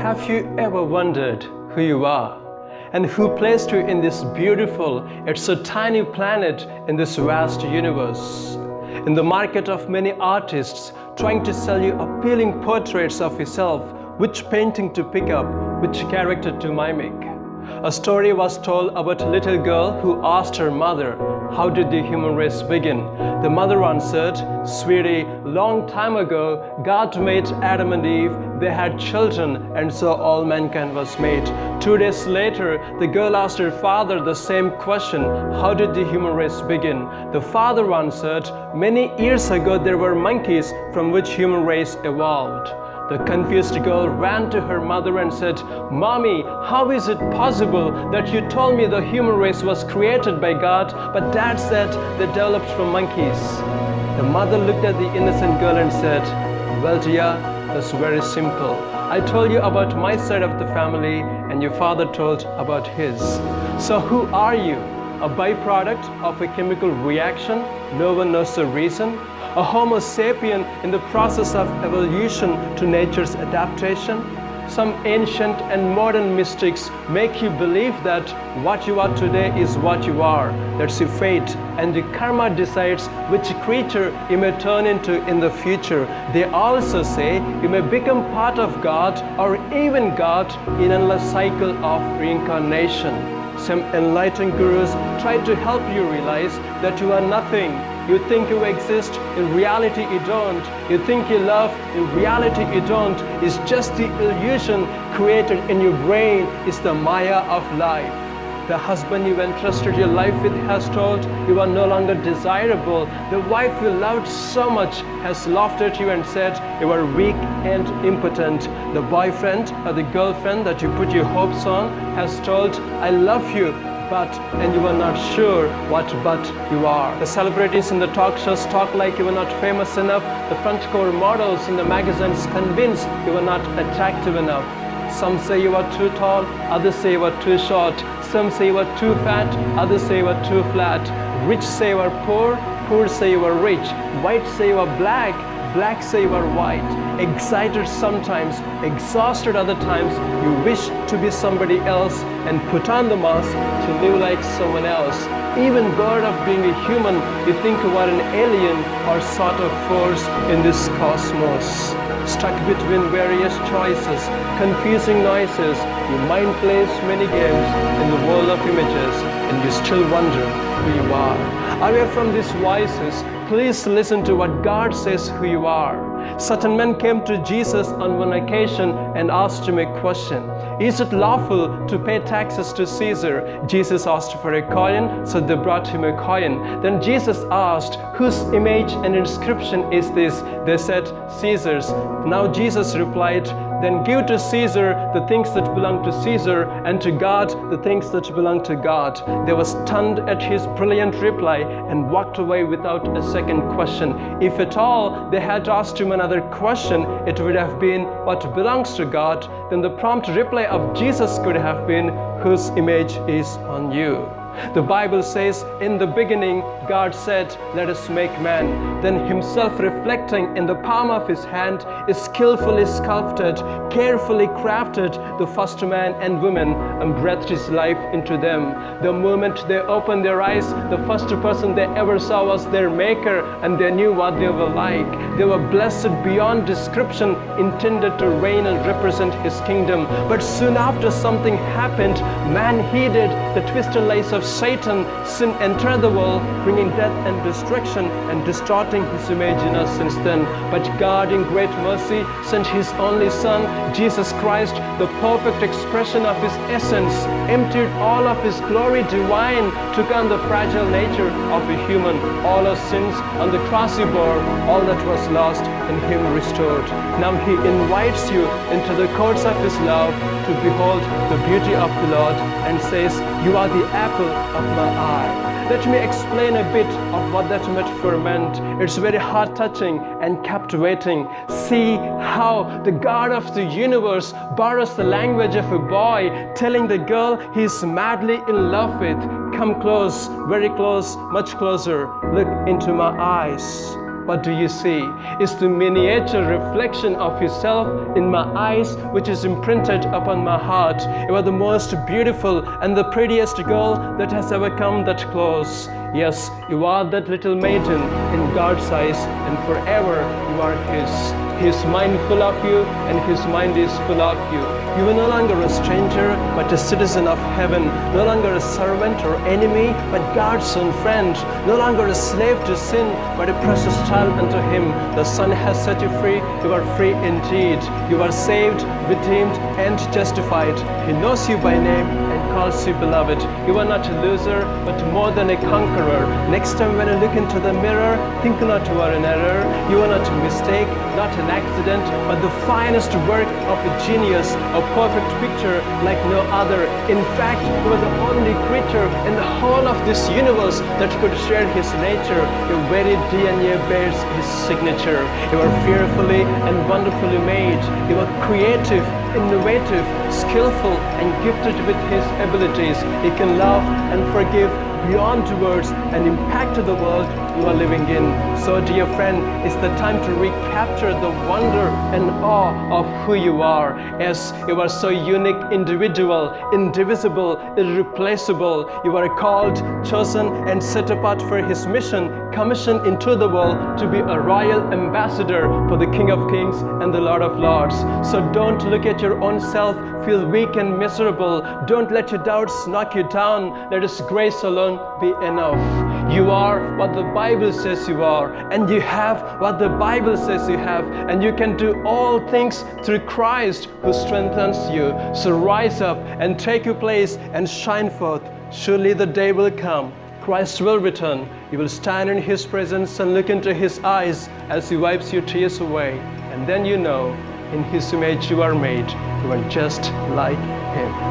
Have you ever wondered who you are and who placed you in this beautiful yet so tiny planet in this vast universe? In the market of many artists trying to sell you appealing portraits of yourself, which painting to pick up, which character to mimic? A story was told about a little girl who asked her mother, how did the human race begin? The mother answered, sweetie, long time ago, God made Adam and Eve, they had children, and so all mankind was made. 2 days later, the girl asked her father the same question, how did the human race begin? The father answered, many years ago there were monkeys from which human race evolved. The confused girl ran to her mother and said, Mommy, how is it possible that you told me the human race was created by God, but Dad said they developed from monkeys? The mother looked at the innocent girl and said, well, dear, that's very simple. I told you about my side of the family and your father told about his. So who are you? A byproduct of a chemical reaction? No one knows the reason. A Homo sapien in the process of evolution to nature's adaptation? Some ancient and modern mystics make you believe that what you are today is what you are. That's your fate, and the karma decides which creature you may turn into in the future. They also say you may become part of God or even God in an endless cycle of reincarnation. Some enlightened gurus try to help you realize that you are nothing. You think you exist, in reality you don't. You think you love, in reality you don't. It's just the illusion created in your brain. It's the maya of life. The husband you entrusted your life with has told you are no longer desirable. The wife you loved so much has laughed at you and said you are weak and impotent. The boyfriend or the girlfriend that you put your hopes on has told, I love you, and you are not sure what but you are. The celebrities in the talk shows talk like you are not famous enough. The front cover models in the magazines convince you are not attractive enough. Some say you are too tall, others say you are too short. Some say you are too fat, others say you are too flat. Rich say you are poor, poor say you are rich. White say you are black, black say you are white. Excited sometimes, exhausted other times. You wish to be somebody else and put on the mask to live like someone else. Even bored of being a human, you think you are an alien or sort of force in this cosmos. Stuck between various choices, confusing noises, your mind plays many games in the world of images, and you still wonder who you are. Away from these voices, please listen to what God says who you are. Certain men came to Jesus on one occasion and asked him a question. Is it lawful to pay taxes to Caesar? Jesus asked for a coin, so they brought him a coin. Then Jesus asked, whose image and inscription is this? They said, Caesar's. Now Jesus replied, then give to Caesar the things that belong to Caesar, and to God the things that belong to God. They were stunned at his brilliant reply and walked away without a second question. If at all they had asked him another question, it would have been what belongs to God. Then the prompt reply of Jesus could have been, whose image is on you? The Bible says, in the beginning, God said, let us make man. Then himself reflecting in the palm of his hand is skillfully sculpted, carefully crafted the first man and woman and breathed his life into them. The moment they opened their eyes, the first person they ever saw was their maker, and they knew what they were like. They were blessed beyond description, intended to reign and represent his kingdom. But soon after something happened, man heeded the twisted lies of Satan. Sin entered the world, bringing death and destruction and distorting his image in us since then. But God in great mercy sent his only Son, Jesus Christ, the perfect expression of his essence, emptied all of his glory divine, took on the fragile nature of a human. All our sins on the cross he bore, all that was lost in him restored. Now he invites you into the courts of his love to behold the beauty of the Lord and says, you are the apple of my eye. Let me explain a bit of what that metaphor meant. It's very heart-touching and captivating. See how the God of the universe borrows the language of a boy, telling the girl he's madly in love with, come close, very close, much closer, look into my eyes. what do you see? Is the miniature reflection of yourself in my eyes, which is imprinted upon my heart. You are the most beautiful and the prettiest girl that has ever come that close. Yes, you are that little maiden in God's eyes, and forever you are His. He is mindful of you, and His mind is full of you. You are no longer a stranger, but a citizen of heaven. No longer a servant or enemy, but God's own friend. No longer a slave to sin, but a precious child unto Him. The Son has set you free. You are free indeed. You are saved, redeemed, and justified. He knows you by name and calls you beloved. You are not a loser, but more than a conqueror. Next time when you look into the mirror, think not you are in error. You are not a mistake, not an accident, but the finest work of a genius, a perfect picture like no other. In fact, you are the only creature in the whole of this universe that could share His nature. Your very DNA bears His signature. You are fearfully and wonderfully made. You are creative, innovative, skillful, and gifted with His abilities. He can love and forgive beyond words and impact the world you are living in. So dear friend, it's the time to recapture the wonder and awe of who you are. Yes, you are so unique, individual, indivisible, irreplaceable. You are called, chosen, and set apart for His mission, commissioned into the world to be a royal ambassador for the King of Kings and the Lord of Lords. So don't look at your own self, feel weak and miserable. Don't let your doubts knock you down. Let His grace alone be enough. You are what the Bible says you are, and you have what the Bible says you have, and you can do all things through Christ who strengthens you. So rise up and take your place and shine forth. Surely the day will come. Christ will return. You will stand in His presence and look into His eyes as He wipes your tears away. And then you know, in His image you are made. You are just like Him.